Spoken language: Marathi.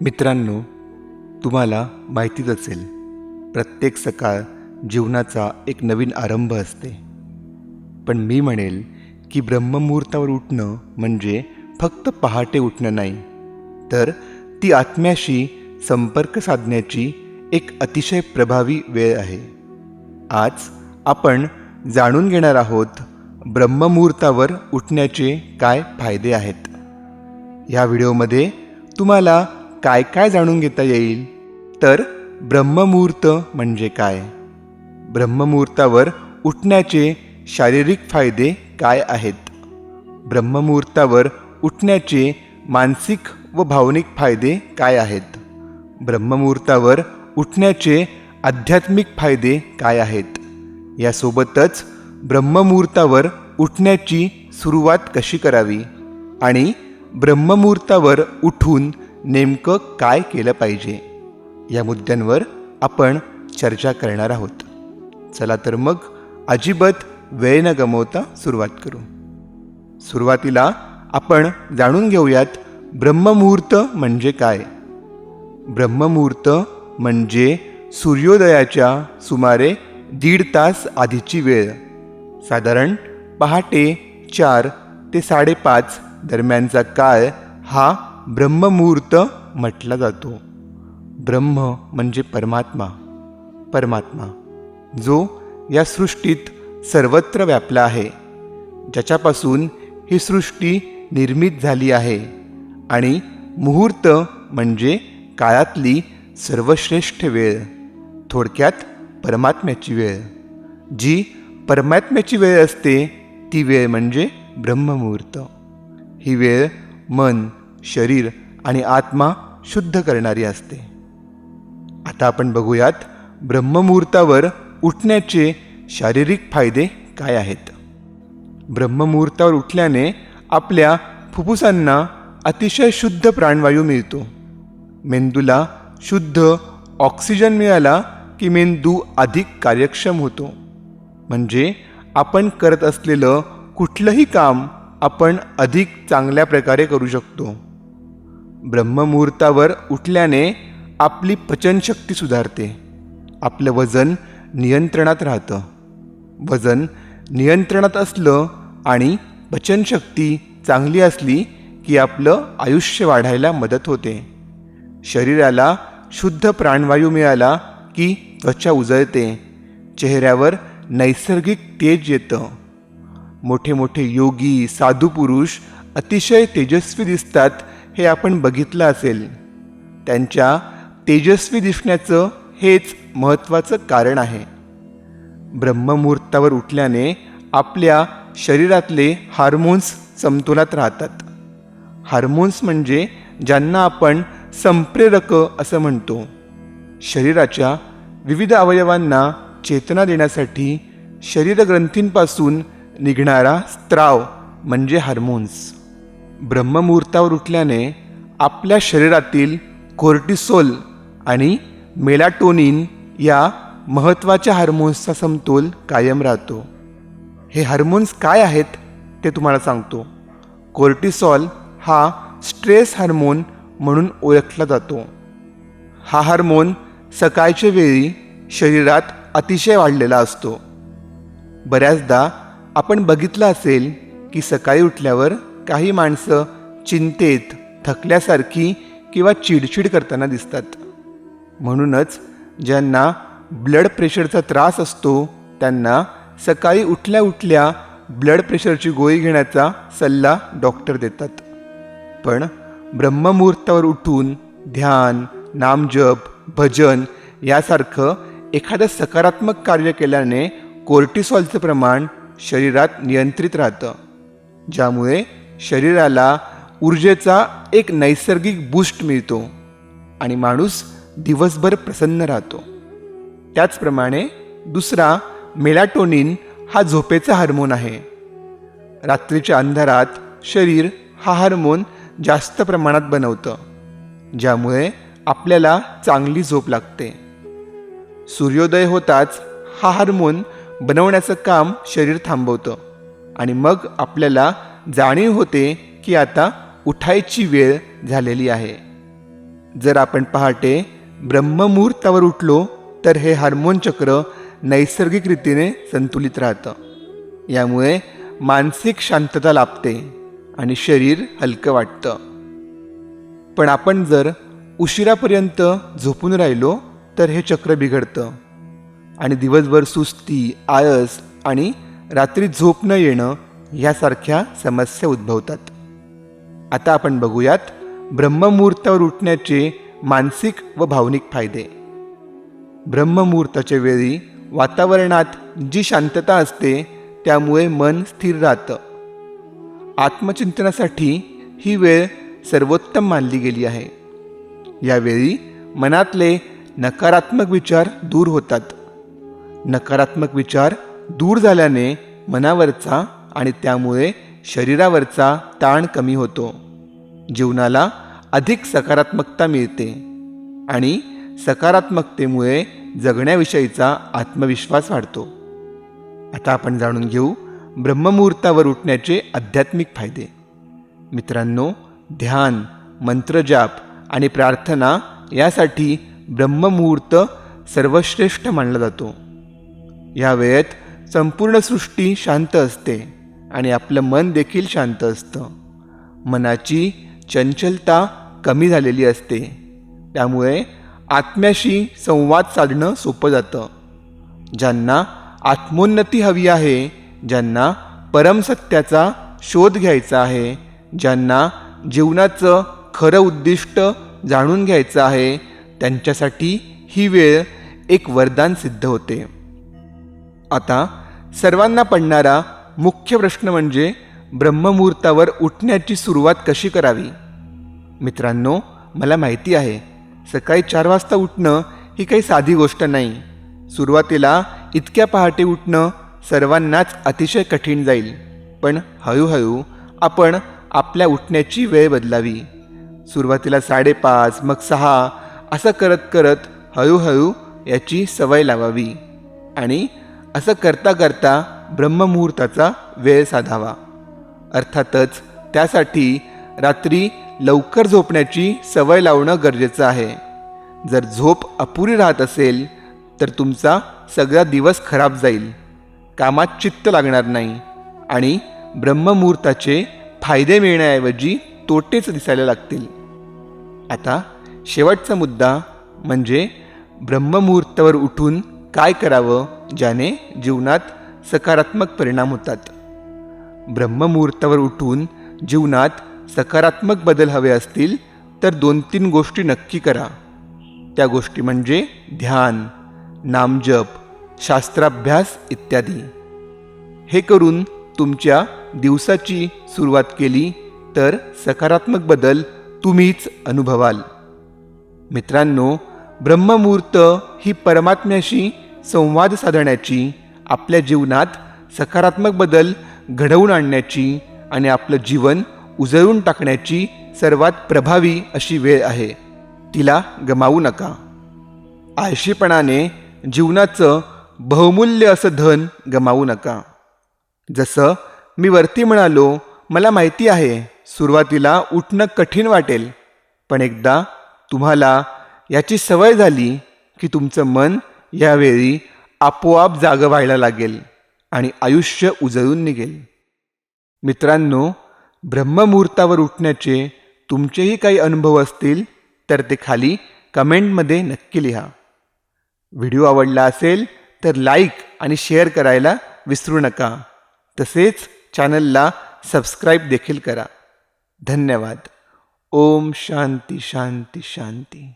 मित्रांनो, तुम्हाला माहितीच असेल, प्रत्येक सकाळ जीवनाचा एक नवीन आरंभ असते. पण मी म्हणेल की ब्रह्ममुहूर्तावर उठणं म्हणजे फक्त पहाटे उठणं नाही, तर ती आत्म्याशी संपर्क साधण्याची एक अतिशय प्रभावी वेळ आहे. आज आपण जाणून घेणार आहोत ब्रह्ममुहूर्तावर उठण्याचे काय फायदे आहेत. या व्हिडिओमध्ये तुम्हाला काय काय जाणून घेता येईल, तर ब्रह्ममुहूर्त म्हणजे काय, ब्रह्ममुहूर्तावर उठण्याचे शारीरिक फायदे काय आहेत, ब्रह्ममुहूर्तावर उठण्याचे मानसिक व भावनिक फायदे काय आहेत, ब्रह्ममुहूर्तावर उठण्याचे आध्यात्मिक फायदे काय आहेत, यासोबतच ब्रह्ममुहूर्तावर उठण्याची सुरुवात कशी करावी आणि ब्रह्ममुहूर्तावर उठून नेमकं काय केलं पाहिजे, या मुद्द्यांवर आपण चर्चा करणार आहोत. चला तर मग अजिबात वेळ न गमावता सुरुवात करू. सुरुवातीला आपण जाणून घेऊयात ब्रह्ममुहूर्त म्हणजे काय. ब्रह्ममुहूर्त म्हणजे सूर्योदयाच्या सुमारे 1.5 तास आधीची वेळ. साधारण पहाटे 4 ते 5:30 दरम्यानचा काळ हा ब्रह्ममुहूर्त म्हटला जातो. ब्रह्म म्हणजे परमात्मा जो या सृष्टीत सर्वत्र व्यापला आहे, ज्याच्यापासून ही सृष्टी निर्मित झाली आहे. आणि मुहूर्त म्हणजे काळातली सर्वश्रेष्ठ वेळ, थोडक्यात परमात्म्याची वेळ. जी परमात्म्याची वेळ असते ती वेळ म्हणजे ब्रह्ममुहूर्त. ही वेळ मन, शरीर आणि आत्मा शुद्ध करणारी असते. आता आपण बघूयात ब्रह्ममुहूर्तावर उठण्याचे शारीरिक फायदे काय आहेत. ब्रह्ममुहूर्तावर उठल्याने आपल्या फुफ्फुसांना अतिशय शुद्ध प्राणवायू मिळतो. मेंदूला शुद्ध ऑक्सिजन मिळाला की मेंदू अधिक कार्यक्षम होतो. म्हणजे आपण करत असलेलं कुठलंही काम आपण अधिक चांगल्या प्रकारे करू शकतो. ब्रह्ममुहूर्तावर उठल्याने आपली पचनशक्ती सुधारते. आपलं वजन नियंत्रणात राहतं. वजन नियंत्रणात असलं आणि पचनशक्ती चांगली असली की आपलं आयुष्य वाढायला मदत होते. शरीराला शुद्ध प्राणवायू मिळाला की त्वचा उजळते. चेहऱ्यावर नैसर्गिक तेज येतं. मोठे मोठे योगी, साधू पुरुष अतिशय तेजस्वी दिसतात, हे आपण बघितलं असेल. त्यांच्या तेजस्वी दिसण्याचं हेच महत्त्वाचं कारण आहे. ब्रह्ममुहूर्तावर उठल्याने आपल्या शरीरातले हार्मोन्स समतोलात राहतात. हार्मोन्स म्हणजे ज्यांना आपण संप्रेरक असं म्हणतो. शरीराच्या विविध अवयवांना चेतना देण्यासाठी शरीरग्रंथींपासून निघणारा स्त्राव म्हणजे हार्मोन्स. ब्रह्ममुहूर्तावर उठल्याने आपल्या शरीरातील कोर्टिसोल आणि मेलाटोनिन या महत्त्वाच्या हार्मोन्सचा समतोल कायम राहतो. हे हार्मोन्स काय आहेत ते तुम्हाला सांगतो. कोर्टिसॉल हा स्ट्रेस हार्मोन म्हणून ओळखला जातो. हा हार्मोन सकाळच्या वेळी शरीरात अतिशय वाढलेला असतो. बऱ्याचदा आपण बघितलं असेल की सकाळी उठल्यावर काही माणसं चिंतेत, थकल्यासारखी किंवा चिडचिड करताना दिसतात. म्हणूनच ज्यांना ब्लड प्रेशरचा त्रास असतो त्यांना सकाळी उठल्या उठल्या ब्लड प्रेशरची गोळी घेण्याचा सल्ला डॉक्टर देतात. पण ब्रह्ममुहूर्तावर उठून ध्यान, नामजप, भजन यासारखं एखादं सकारात्मक कार्य केल्याने कोर्टिसॉलचं प्रमाण शरीरात नियंत्रित राहतं, ज्यामुळे शरीराला ऊर्जेचा एक नैसर्गिक बूस्ट मिळतो आणि माणूस दिवसभर प्रसन्न राहतो. त्याचप्रमाणे दुसरा मेलाटोनिन हा झोपेचा हार्मोन आहे. रात्रीच्या अंधारात शरीर हा हार्मोन जास्त प्रमाणात बनवतं, ज्यामुळे आपल्याला चांगली झोप लागते. सूर्योदय होताच हा हार्मोन बनवण्याचं काम शरीर थांबवतं आणि मग आपल्याला जाणीव होते की आता उठायची वेळ झालेली आहे. जर आपण पहाटे ब्रह्ममुहूर्तावर उठलो तर हे हार्मोन चक्र नैसर्गिक रीतीने संतुलित राहतं. यामुळे मानसिक शांतता लाभते आणि शरीर हलकं वाटतं. पण आपण जर उशिरापर्यंत झोपून राहिलो तर हे चक्र बिघडतं आणि दिवसभर सुस्ती, आळस आणि रात्री झोप न येणं यासारख्या समस्या उद्भवतात. आता आपण बघूयात ब्रह्ममुहूर्तावर उठण्याचे मानसिक व भावनिक फायदे. ब्रह्ममुहूर्ताच्या वेळी वातावरणात जी शांतता असते त्यामुळे मन स्थिर राहतं. आत्मचिंतनासाठी ही वेळ सर्वोत्तम मानली गेली आहे. यावेळी मनातले नकारात्मक विचार दूर होतात. नकारात्मक विचार दूर झाल्याने मनावरचा आणि त्यामुळे शरीरावरचा ताण कमी होतो. जीवनाला अधिक सकारात्मकता मिळते आणि सकारात्मकतेमुळे जगण्याविषयीचा आत्मविश्वास वाढतो. आता आपण जाणून घेऊ ब्रह्ममुहूर्तावर उठण्याचे आध्यात्मिक फायदे. मित्रांनो, ध्यान, मंत्रजाप आणि प्रार्थना यासाठी ब्रह्ममुहूर्त सर्वश्रेष्ठ मानला जातो. या वेळेत संपूर्ण सृष्टी शांत असते आणि आपलं मन देखील शांत असतं. मनाची चंचलता कमी झालेली असते. त्यामुळे आत्म्याशी संवाद साधणं सोपं जातं. ज्यांना आत्मोन्नती हवी आहे, ज्यांना परमसत्याचा शोध घ्यायचा आहे, ज्यांना जीवनाचं खरं उद्दिष्ट जाणून घ्यायचं आहे, त्यांच्यासाठी ही वेळ एक वरदान सिद्ध होते. आता सर्वांना पडणारा मुख्य प्रश्न म्हणजे ब्रह्ममुहूर्तावर उठण्याची सुरुवात कशी करावी. मित्रांनो, मला माहिती आहे सकाळी 4 वाजता उठणं ही काही साधी गोष्ट नाही. सुरुवातीला इतक्या पहाटे उठणं सर्वांनाच अतिशय कठीण जाईल. पण हळूहळू आपण आपल्या उठण्याची वेळ बदलावी. सुरुवातीला 5:30, मग 6 असं करत करत हळूहळू याची सवय लावावी आणि असं करता करता ब्रह्ममुहूर्ताचा वेळ साधावा. अर्थातच त्यासाठी रात्री लवकर झोपण्याची सवय लावणं गरजेचं आहे. जर झोप अपुरी राहत असेल तर तुमचा सगळा दिवस खराब जाईल, कामात चित्त लागणार नाही आणि ब्रह्ममुहूर्ताचे फायदे मिळण्याऐवजी तोटेच दिसायला लागतील. आता शेवटचा मुद्दा म्हणजे ब्रह्ममुहूर्तावर उठून काय करावं ज्याने जीवनात सकारात्मक परिणाम होतात. ब्रह्ममुहूर्तावर उठून जीवनात सकारात्मक बदल हवे असतील तर 2-3 गोष्टी नक्की करा. त्या गोष्टी म्हणजे ध्यान, नामजप, शास्त्राभ्यास इत्यादी. हे करून तुमच्या दिवसाची सुरुवात केली तर सकारात्मक बदल तुम्हीच अनुभवाल. मित्रांनो, ब्रह्ममुहूर्त ही परमात्म्याशी संवाद साधण्याची, आपल्या जीवनात सकारात्मक बदल घडवून आणण्याची आणि आपलं जीवन उजळून टाकण्याची सर्वात प्रभावी अशी वेळ आहे. तिला गमावू नका. आळशीपणाने जीवनाचं बहुमूल्य असं धन गमावू नका. जसं मी वरती म्हणालो, मला माहिती आहे सुरुवातीला उठणं कठीण वाटेल, पण एकदा तुम्हाला याची सवय झाली की तुमचं मन यावेळी आपोआप जागं व्हायला लागेल आणि आयुष्य उजळून निघेल. मित्रांनो, ब्रह्ममुहूर्तावर उठण्याचे तुमचेही काही अनुभव असतील तर ते खाली कमेंटमध्ये नक्की लिहा. व्हिडिओ आवडला असेल तर लाईक आणि शेअर करायला विसरू नका. तसेच चॅनलला सबस्क्राईब देखील करा. धन्यवाद. ओम शांती शांती शांती.